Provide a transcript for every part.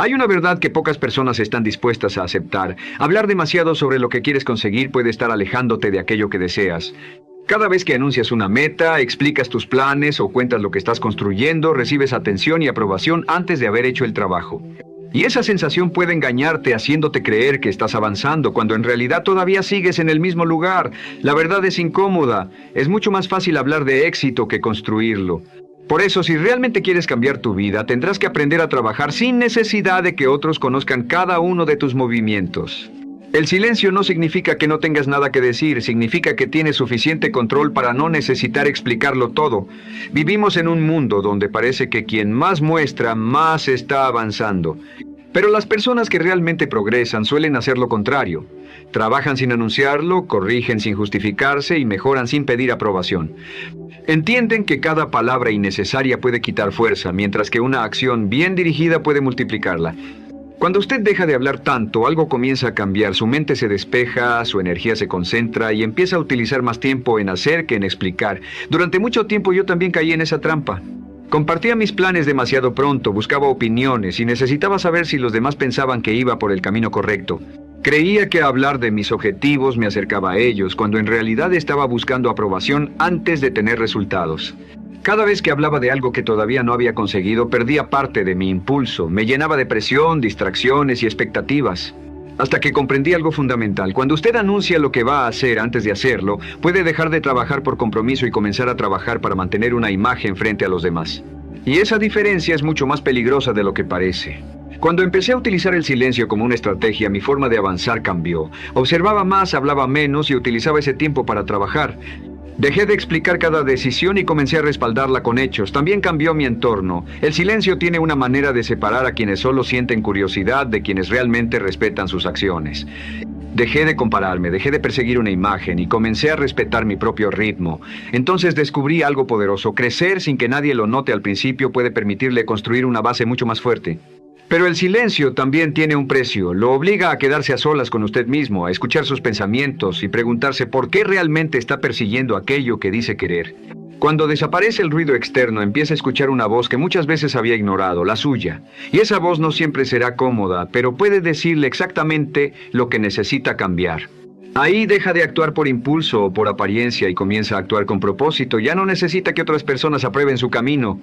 Hay una verdad que pocas personas están dispuestas a aceptar. Hablar demasiado sobre lo que quieres conseguir puede estar alejándote de aquello que deseas. Cada vez que anuncias una meta, explicas tus planes o cuentas lo que estás construyendo, recibes atención y aprobación antes de haber hecho el trabajo. Y esa sensación puede engañarte haciéndote creer que estás avanzando cuando en realidad todavía sigues en el mismo lugar. La verdad es incómoda. Es mucho más fácil hablar de éxito que construirlo. Por eso, si realmente quieres cambiar tu vida, tendrás que aprender a trabajar sin necesidad de que otros conozcan cada uno de tus movimientos. El silencio no significa que no tengas nada que decir, significa que tienes suficiente control para no necesitar explicarlo todo. Vivimos en un mundo donde parece que quien más muestra, más está avanzando. Pero las personas que realmente progresan suelen hacer lo contrario. Trabajan sin anunciarlo, corrigen sin justificarse y mejoran sin pedir aprobación. Entienden que cada palabra innecesaria puede quitar fuerza, mientras que una acción bien dirigida puede multiplicarla. Cuando usted deja de hablar tanto, algo comienza a cambiar. Su mente se despeja, su energía se concentra y empieza a utilizar más tiempo en hacer que en explicar. Durante mucho tiempo yo también caí en esa trampa. Compartía mis planes demasiado pronto, buscaba opiniones y necesitaba saber si los demás pensaban que iba por el camino correcto. Creía que hablar de mis objetivos me acercaba a ellos, cuando en realidad estaba buscando aprobación antes de tener resultados. Cada vez que hablaba de algo que todavía no había conseguido, perdía parte de mi impulso. Me llenaba de presión, distracciones y expectativas. Hasta que comprendí algo fundamental. Cuando usted anuncia lo que va a hacer antes de hacerlo, puede dejar de trabajar por compromiso y comenzar a trabajar para mantener una imagen frente a los demás. Y esa diferencia es mucho más peligrosa de lo que parece. Cuando empecé a utilizar el silencio como una estrategia, mi forma de avanzar cambió. Observaba más, hablaba menos y utilizaba ese tiempo para trabajar. Dejé de explicar cada decisión y comencé a respaldarla con hechos. También cambió mi entorno. El silencio tiene una manera de separar a quienes solo sienten curiosidad de quienes realmente respetan sus acciones. Dejé de compararme, dejé de perseguir una imagen y comencé a respetar mi propio ritmo. Entonces descubrí algo poderoso. Crecer sin que nadie lo note al principio puede permitirle construir una base mucho más fuerte. Pero el silencio también tiene un precio. Lo obliga a quedarse a solas con usted mismo, a escuchar sus pensamientos y preguntarse por qué realmente está persiguiendo aquello que dice querer. Cuando desaparece el ruido externo, empieza a escuchar una voz que muchas veces había ignorado, la suya. Y esa voz no siempre será cómoda, pero puede decirle exactamente lo que necesita cambiar. Ahí deja de actuar por impulso o por apariencia y comienza a actuar con propósito. Ya no necesita que otras personas aprueben su camino.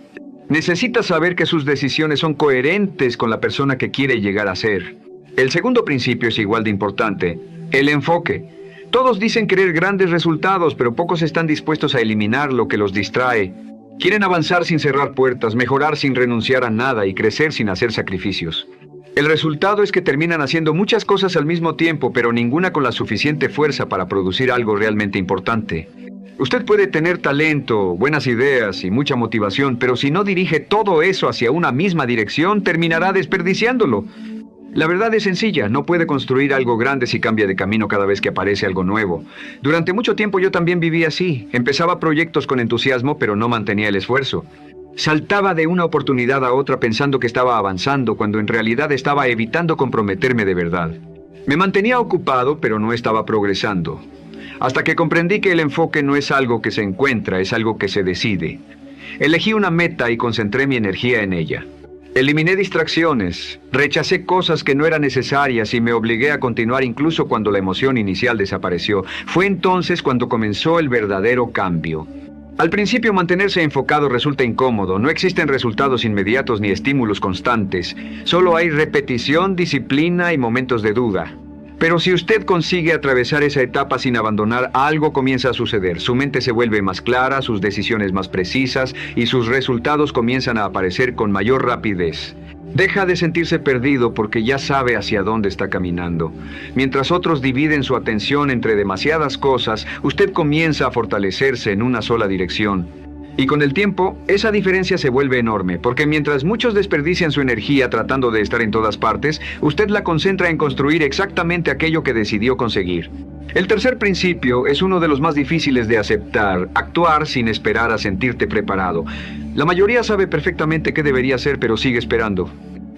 Necesita saber que sus decisiones son coherentes con la persona que quiere llegar a ser. El segundo principio es igual de importante: el enfoque. Todos dicen querer grandes resultados, pero pocos están dispuestos a eliminar lo que los distrae. Quieren avanzar sin cerrar puertas, mejorar sin renunciar a nada y crecer sin hacer sacrificios. El resultado es que terminan haciendo muchas cosas al mismo tiempo, pero ninguna con la suficiente fuerza para producir algo realmente importante. Usted puede tener talento, buenas ideas y mucha motivación, pero si no dirige todo eso hacia una misma dirección, terminará desperdiciándolo. La verdad es sencilla, no puede construir algo grande si cambia de camino cada vez que aparece algo nuevo. Durante mucho tiempo yo también viví así. Empezaba proyectos con entusiasmo, pero no mantenía el esfuerzo. Saltaba de una oportunidad a otra pensando que estaba avanzando, cuando en realidad estaba evitando comprometerme de verdad. Me mantenía ocupado, pero no estaba progresando. Hasta que comprendí que el enfoque no es algo que se encuentra, es algo que se decide. Elegí una meta y concentré mi energía en ella. Eliminé distracciones, rechacé cosas que no eran necesarias y me obligué a continuar incluso cuando la emoción inicial desapareció. Fue entonces cuando comenzó el verdadero cambio. Al principio mantenerse enfocado resulta incómodo, no existen resultados inmediatos ni estímulos constantes. Solo hay repetición, disciplina y momentos de duda. Pero si usted consigue atravesar esa etapa sin abandonar, algo comienza a suceder. Su mente se vuelve más clara, sus decisiones más precisas y sus resultados comienzan a aparecer con mayor rapidez. Deja de sentirse perdido porque ya sabe hacia dónde está caminando. Mientras otros dividen su atención entre demasiadas cosas, usted comienza a fortalecerse en una sola dirección. Y con el tiempo, esa diferencia se vuelve enorme, porque mientras muchos desperdician su energía tratando de estar en todas partes, usted la concentra en construir exactamente aquello que decidió conseguir. El tercer principio es uno de los más difíciles de aceptar: actuar sin esperar a sentirte preparado. La mayoría sabe perfectamente qué debería hacer, pero sigue esperando.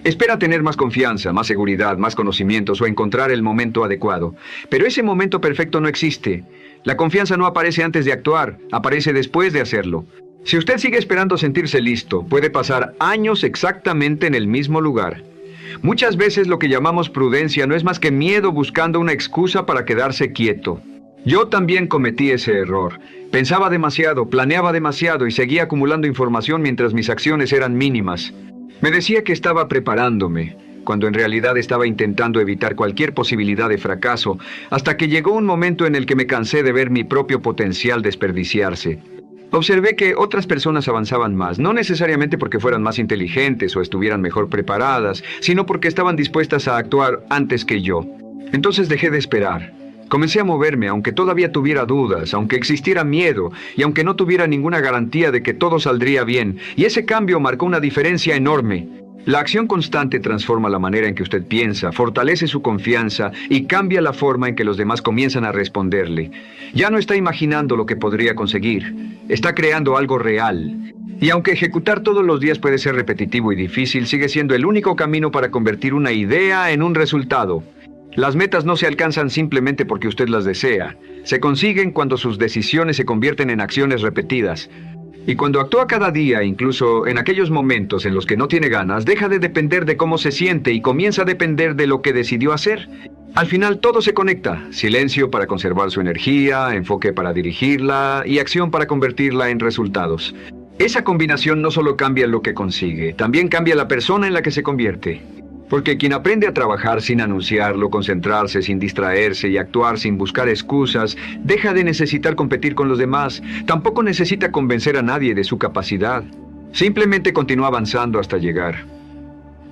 Espera tener más confianza, más seguridad, más conocimientos o encontrar el momento adecuado. Pero ese momento perfecto no existe. La confianza no aparece antes de actuar, aparece después de hacerlo. Si usted sigue esperando sentirse listo, puede pasar años exactamente en el mismo lugar. Muchas veces lo que llamamos prudencia no es más que miedo buscando una excusa para quedarse quieto. Yo también cometí ese error. Pensaba demasiado, planeaba demasiado y seguía acumulando información mientras mis acciones eran mínimas. Me decía que estaba preparándome, cuando en realidad estaba intentando evitar cualquier posibilidad de fracaso, hasta que llegó un momento en el que me cansé de ver mi propio potencial desperdiciarse. Observé que otras personas avanzaban más, no necesariamente porque fueran más inteligentes o estuvieran mejor preparadas, sino porque estaban dispuestas a actuar antes que yo. Entonces dejé de esperar. Comencé a moverme, aunque todavía tuviera dudas, aunque existiera miedo, y aunque no tuviera ninguna garantía de que todo saldría bien, y ese cambio marcó una diferencia enorme. La acción constante transforma la manera en que usted piensa, fortalece su confianza y cambia la forma en que los demás comienzan a responderle. Ya no está imaginando lo que podría conseguir, está creando algo real. Y aunque ejecutar todos los días puede ser repetitivo y difícil, sigue siendo el único camino para convertir una idea en un resultado. Las metas no se alcanzan simplemente porque usted las desea. Se consiguen cuando sus decisiones se convierten en acciones repetidas. Y cuando actúa cada día, incluso en aquellos momentos en los que no tiene ganas, deja de depender de cómo se siente y comienza a depender de lo que decidió hacer. Al final todo se conecta. Silencio para conservar su energía, enfoque para dirigirla y acción para convertirla en resultados. Esa combinación no solo cambia lo que consigue, también cambia la persona en la que se convierte. Porque quien aprende a trabajar sin anunciarlo, concentrarse sin distraerse y actuar sin buscar excusas, deja de necesitar competir con los demás. Tampoco necesita convencer a nadie de su capacidad. Simplemente continúa avanzando hasta llegar.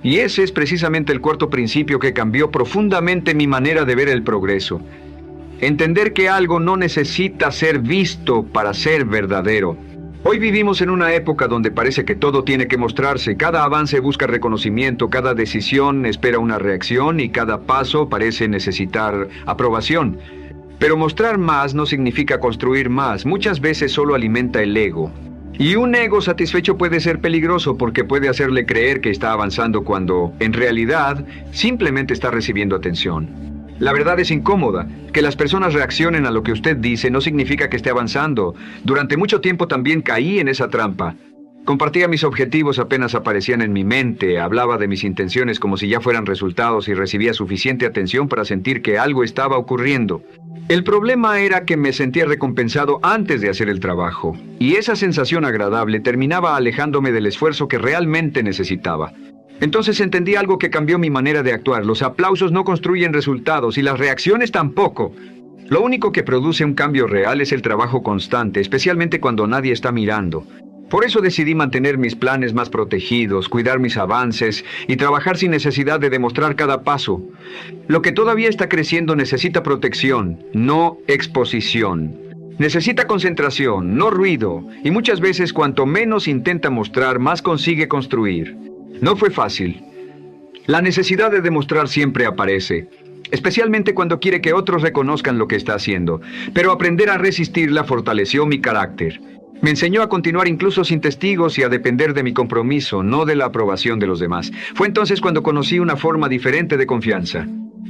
Y ese es precisamente el cuarto principio que cambió profundamente mi manera de ver el progreso. Entender que algo no necesita ser visto para ser verdadero. Hoy vivimos en una época donde parece que todo tiene que mostrarse, cada avance busca reconocimiento, cada decisión espera una reacción y cada paso parece necesitar aprobación. Pero mostrar más no significa construir más, muchas veces solo alimenta el ego. Y un ego satisfecho puede ser peligroso porque puede hacerle creer que está avanzando cuando, en realidad, simplemente está recibiendo atención. La verdad es incómoda. Que las personas reaccionen a lo que usted dice no significa que esté avanzando. Durante mucho tiempo también caí en esa trampa. Compartía mis objetivos apenas aparecían en mi mente, hablaba de mis intenciones como si ya fueran resultados y recibía suficiente atención para sentir que algo estaba ocurriendo. El problema era que me sentía recompensado antes de hacer el trabajo, y esa sensación agradable terminaba alejándome del esfuerzo que realmente necesitaba. Entonces entendí algo que cambió mi manera de actuar. Los aplausos no construyen resultados y las reacciones tampoco. Lo único que produce un cambio real es el trabajo constante, especialmente cuando nadie está mirando. Por eso decidí mantener mis planes más protegidos, cuidar mis avances y trabajar sin necesidad de demostrar cada paso. Lo que todavía está creciendo necesita protección, no exposición. Necesita concentración, no ruido, y muchas veces cuanto menos intenta mostrar, más consigue construir. No fue fácil. La necesidad de demostrar siempre aparece, especialmente cuando quiere que otros reconozcan lo que está haciendo. Pero aprender a resistirla fortaleció mi carácter. Me enseñó a continuar incluso sin testigos y a depender de mi compromiso, no de la aprobación de los demás. Fue entonces cuando conocí una forma diferente de confianza.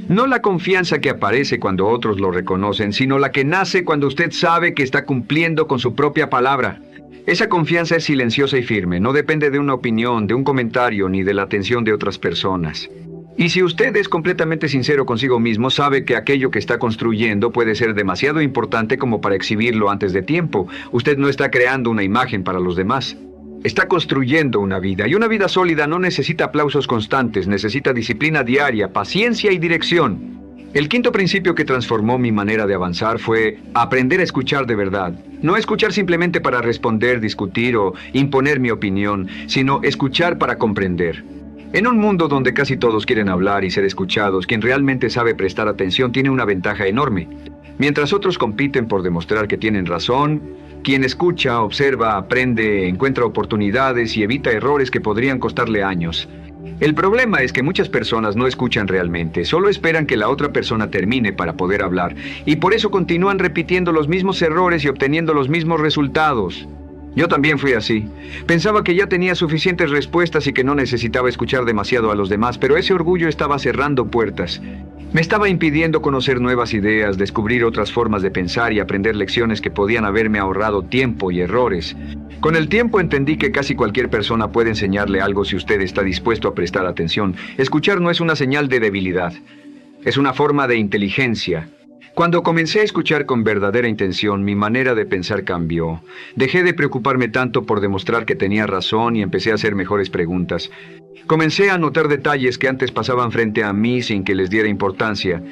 No la confianza que aparece cuando otros lo reconocen, sino la que nace cuando usted sabe que está cumpliendo con su propia palabra. Esa confianza es silenciosa y firme, no depende de una opinión, de un comentario, ni de la atención de otras personas. Y si usted es completamente sincero consigo mismo, sabe que aquello que está construyendo puede ser demasiado importante como para exhibirlo antes de tiempo. Usted no está creando una imagen para los demás. Está construyendo una vida, y una vida sólida no necesita aplausos constantes, necesita disciplina diaria, paciencia y dirección. El quinto principio que transformó mi manera de avanzar fue aprender a escuchar de verdad. No escuchar simplemente para responder, discutir o imponer mi opinión, sino escuchar para comprender. En un mundo donde casi todos quieren hablar y ser escuchados, quien realmente sabe prestar atención tiene una ventaja enorme. Mientras otros compiten por demostrar que tienen razón, quien escucha, observa, aprende, encuentra oportunidades y evita errores que podrían costarle años. El problema es que muchas personas no escuchan realmente, solo esperan que la otra persona termine para poder hablar, y por eso continúan repitiendo los mismos errores y obteniendo los mismos resultados. Yo también fui así. Pensaba que ya tenía suficientes respuestas y que no necesitaba escuchar demasiado a los demás, pero ese orgullo estaba cerrando puertas. Me estaba impidiendo conocer nuevas ideas, descubrir otras formas de pensar y aprender lecciones que podían haberme ahorrado tiempo y errores. Con el tiempo entendí que casi cualquier persona puede enseñarle algo si usted está dispuesto a prestar atención. Escuchar no es una señal de debilidad, es una forma de inteligencia. Cuando comencé a escuchar con verdadera intención, mi manera de pensar cambió. Dejé de preocuparme tanto por demostrar que tenía razón y empecé a hacer mejores preguntas. Comencé a notar detalles que antes pasaban frente a mí sin que les diera importancia.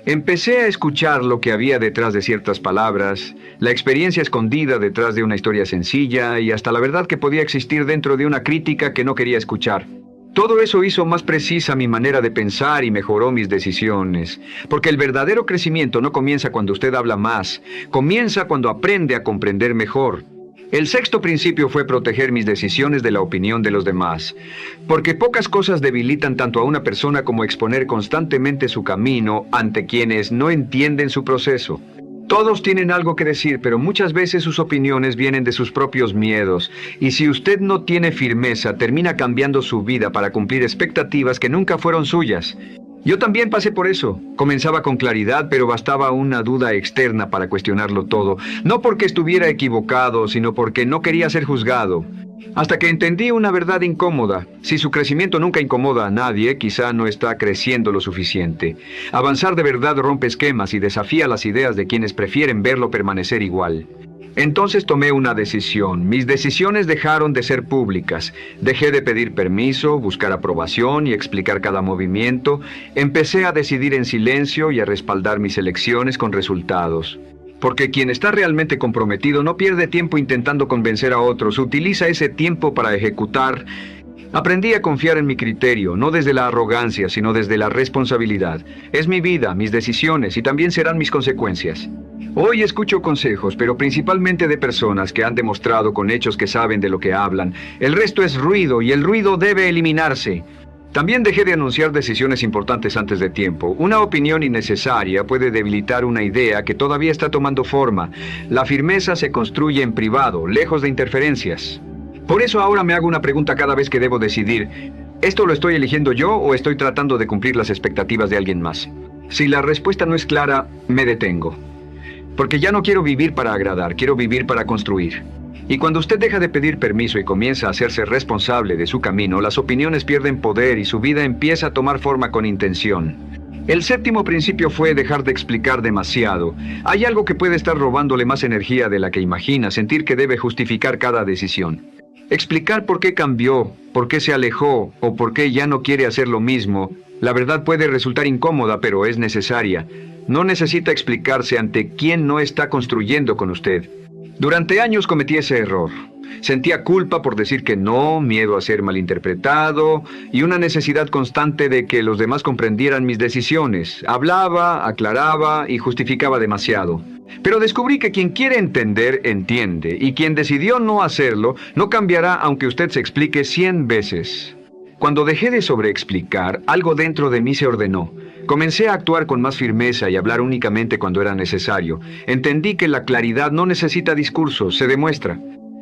Empecé a escuchar lo que había detrás de ciertas palabras, la experiencia escondida detrás de una historia sencilla y hasta la verdad que podía existir dentro de una crítica que no quería escuchar. Todo eso hizo más precisa mi manera de pensar y mejoró mis decisiones. Porque el verdadero crecimiento no comienza cuando usted habla más, comienza cuando aprende a comprender mejor. El sexto principio fue proteger mis decisiones de la opinión de los demás. Porque pocas cosas debilitan tanto a una persona como exponer constantemente su camino ante quienes no entienden su proceso. Todos tienen algo que decir, pero muchas veces sus opiniones vienen de sus propios miedos. Y si usted no tiene firmeza, termina cambiando su vida para cumplir expectativas que nunca fueron suyas. Yo también pasé por eso. Comenzaba con claridad, pero bastaba una duda externa para cuestionarlo todo. No porque estuviera equivocado, sino porque no quería ser juzgado. Hasta que entendí una verdad incómoda. Si su crecimiento nunca incomoda a nadie, quizá no está creciendo lo suficiente. Avanzar de verdad rompe esquemas y desafía las ideas de quienes prefieren verlo permanecer igual. Entonces tomé una decisión. Mis decisiones dejaron de ser públicas. Dejé de pedir permiso, buscar aprobación y explicar cada movimiento. Empecé a decidir en silencio y a respaldar mis elecciones con resultados. Porque quien está realmente comprometido no pierde tiempo intentando convencer a otros, utiliza ese tiempo para ejecutar. Aprendí a confiar en mi criterio, no desde la arrogancia, sino desde la responsabilidad. Es mi vida, mis decisiones y también serán mis consecuencias. Hoy escucho consejos, pero principalmente de personas que han demostrado con hechos que saben de lo que hablan. El resto es ruido y el ruido debe eliminarse. También dejé de anunciar decisiones importantes antes de tiempo. Una opinión innecesaria puede debilitar una idea que todavía está tomando forma. La firmeza se construye en privado, lejos de interferencias. Por eso ahora me hago una pregunta cada vez que debo decidir. ¿Esto lo estoy eligiendo yo o estoy tratando de cumplir las expectativas de alguien más? Si la respuesta no es clara, me detengo. Porque ya no quiero vivir para agradar, quiero vivir para construir. Y cuando usted deja de pedir permiso y comienza a hacerse responsable de su camino, las opiniones pierden poder y su vida empieza a tomar forma con intención. El séptimo principio fue dejar de explicar demasiado. Hay algo que puede estar robándole más energía de la que imagina, sentir que debe justificar cada decisión. Explicar por qué cambió, por qué se alejó o por qué ya no quiere hacer lo mismo. La verdad puede resultar incómoda, pero es necesaria. No necesita explicarse ante quien no está construyendo con usted. Durante años cometí ese error. Sentía culpa por decir que no, miedo a ser malinterpretado y una necesidad constante de que los demás comprendieran mis decisiones. Hablaba, aclaraba y justificaba demasiado. Pero descubrí que quien quiere entender, entiende, y quien decidió no hacerlo, no cambiará aunque usted se explique 100 veces. Cuando dejé de sobreexplicar, algo dentro de mí se ordenó. Comencé a actuar con más firmeza y hablar únicamente cuando era necesario. Entendí que la claridad no necesita discursos, se demuestra.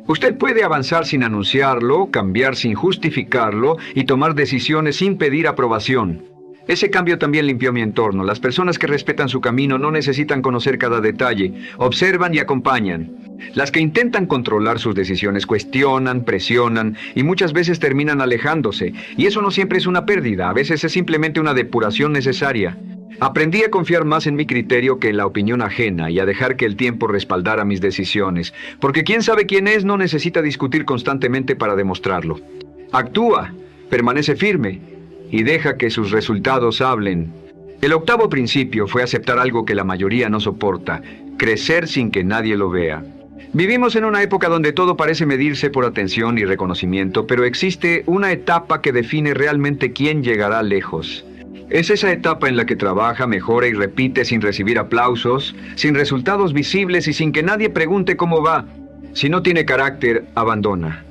Usted puede avanzar sin anunciarlo, cambiar sin justificarlo y tomar decisiones sin pedir aprobación. Ese cambio también limpió mi entorno. Las personas que respetan su camino no necesitan conocer cada detalle, observan y acompañan. Las que intentan controlar sus decisiones cuestionan, presionan y muchas veces terminan alejándose. Y eso no siempre es una pérdida, a veces es simplemente una depuración necesaria. Aprendí a confiar más en mi criterio que en la opinión ajena y a dejar que el tiempo respaldara mis decisiones. Porque quien sabe quién es no necesita discutir constantemente para demostrarlo. Actúa, permanece firme y deja que sus resultados hablen. El octavo principio fue aceptar algo que la mayoría no soporta, crecer sin que nadie lo vea. Vivimos en una época donde todo parece medirse por atención y reconocimiento, pero existe una etapa que define realmente quién llegará lejos. Es esa etapa en la que trabaja, mejora y repite sin recibir aplausos, sin resultados visibles y sin que nadie pregunte cómo va. Si no tiene carácter, abandona.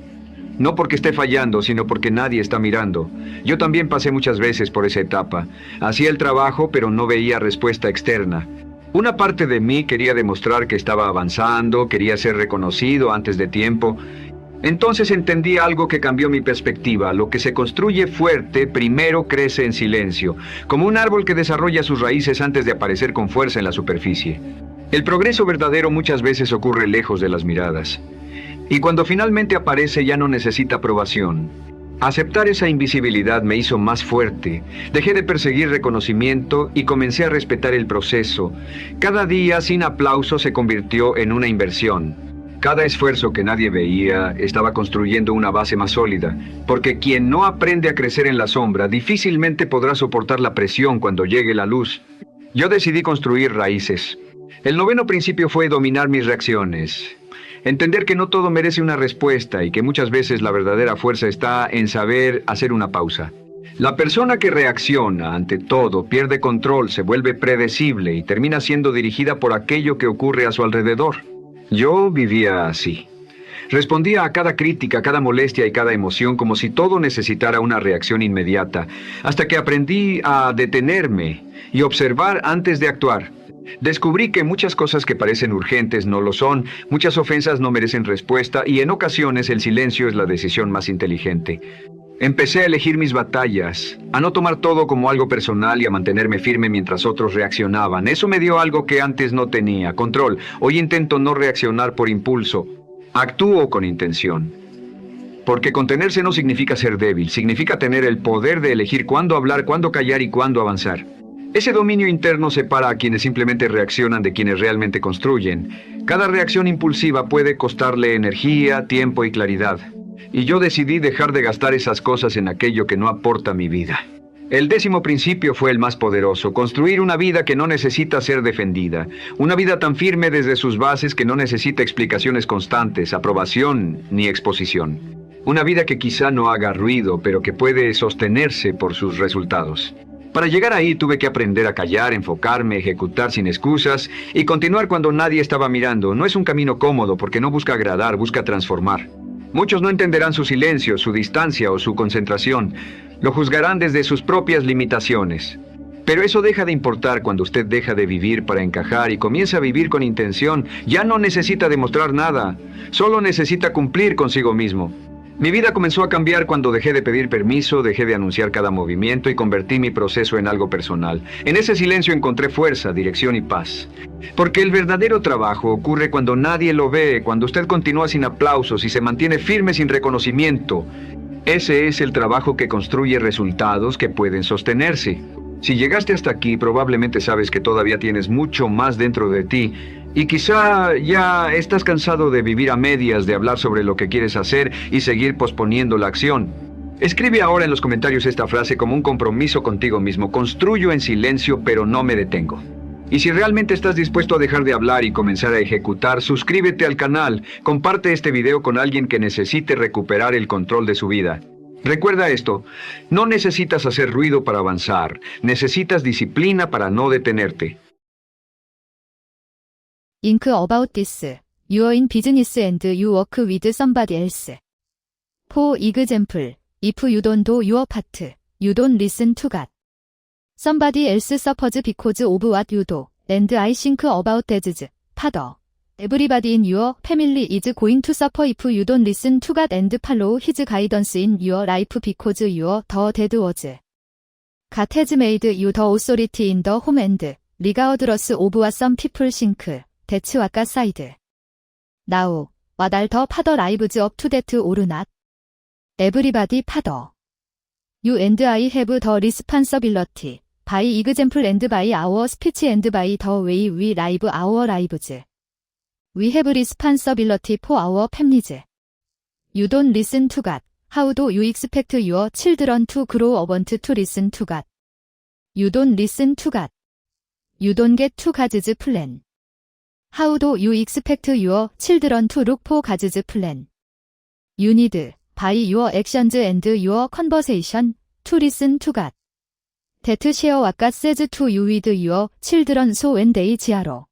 No porque esté fallando, sino porque nadie está mirando. Yo también pasé muchas veces por esa etapa. Hacía el trabajo, pero no veía respuesta externa. Una parte de mí quería demostrar que estaba avanzando, quería ser reconocido antes de tiempo. Entonces entendí algo que cambió mi perspectiva. Lo que se construye fuerte primero crece en silencio, como un árbol que desarrolla sus raíces antes de aparecer con fuerza en la superficie. El progreso verdadero muchas veces ocurre lejos de las miradas. Y cuando finalmente aparece ya no necesita aprobación. Aceptar esa invisibilidad me hizo más fuerte. Dejé de perseguir reconocimiento y comencé a respetar el proceso. Cada día sin aplauso se convirtió en una inversión. Cada esfuerzo que nadie veía estaba construyendo una base más sólida, porque quien no aprende a crecer en la sombra difícilmente podrá soportar la presión cuando llegue la luz. Yo decidí construir raíces. El noveno principio fue dominar mis reacciones. Entender que no todo merece una respuesta y que muchas veces la verdadera fuerza está en saber hacer una pausa. La persona que reacciona ante todo pierde control, se vuelve predecible y termina siendo dirigida por aquello que ocurre a su alrededor. Yo vivía así. Respondía a cada crítica, cada molestia y cada emoción como si todo necesitara una reacción inmediata, hasta que aprendí a detenerme y observar antes de actuar. Descubrí que muchas cosas que parecen urgentes no lo son, muchas ofensas no merecen respuesta y en ocasiones el silencio es la decisión más inteligente. Empecé a elegir mis batallas, a no tomar todo como algo personal y a mantenerme firme mientras otros reaccionaban. Eso me dio algo que antes no tenía, control. Hoy intento no reaccionar por impulso, actúo con intención. Porque contenerse no significa ser débil, significa tener el poder de elegir cuándo hablar, cuándo callar y cuándo avanzar. Ese dominio interno separa a quienes simplemente reaccionan de quienes realmente construyen. Cada reacción impulsiva puede costarle energía, tiempo y claridad. Y yo decidí dejar de gastar esas cosas en aquello que no aporta a mi vida. El 10º principio fue el más poderoso: construir una vida que no necesita ser defendida. Una vida tan firme desde sus bases que no necesita explicaciones constantes, aprobación ni exposición. Una vida que quizá no haga ruido, pero que puede sostenerse por sus resultados. Para llegar ahí tuve que aprender a callar, enfocarme, ejecutar sin excusas y continuar cuando nadie estaba mirando. No es un camino cómodo porque no busca agradar, busca transformar. Muchos no entenderán su silencio, su distancia o su concentración. Lo juzgarán desde sus propias limitaciones. Pero eso deja de importar cuando usted deja de vivir para encajar y comienza a vivir con intención. Ya no necesita demostrar nada, solo necesita cumplir consigo mismo. Mi vida comenzó a cambiar cuando dejé de pedir permiso, dejé de anunciar cada movimiento y convertí mi proceso en algo personal. En ese silencio encontré fuerza, dirección y paz. Porque el verdadero trabajo ocurre cuando nadie lo ve, cuando usted continúa sin aplausos y se mantiene firme sin reconocimiento. Ese es el trabajo que construye resultados que pueden sostenerse. Si llegaste hasta aquí, probablemente sabes que todavía tienes mucho más dentro de ti. Y quizá ya estás cansado de vivir a medias, de hablar sobre lo que quieres hacer y seguir posponiendo la acción. Escribe ahora en los comentarios esta frase como un compromiso contigo mismo: construyo en silencio, pero no me detengo. Y si realmente estás dispuesto a dejar de hablar y comenzar a ejecutar, suscríbete al canal, comparte este video con alguien que necesite recuperar el control de su vida. Recuerda esto: no necesitas hacer ruido para avanzar, necesitas disciplina para no detenerte. Ink about this. You are in business and you work with somebody else. For example, if you don't do your part, you don't listen to God. Somebody else suffers because of what you do, and I think about as Father. Everybody in your family is going to suffer if you don't listen to God and follow His guidance in your life because you're the dead was. God has made you the authority in the home and, regardless of what some people think, that's what God said. Now, what are the father lives up to that or not? Everybody father. You and I have the responsibility, by example and by our speech and by the way we live our lives. We have responsibility for our families. You don't listen to God. How do you expect your children to grow up want to listen to God? You don't listen to God. You don't get to God's plan. How do you expect your children to look for God's plan? You need, by your actions and your conversation, to listen to God. That share what God says to you with your children so when they grow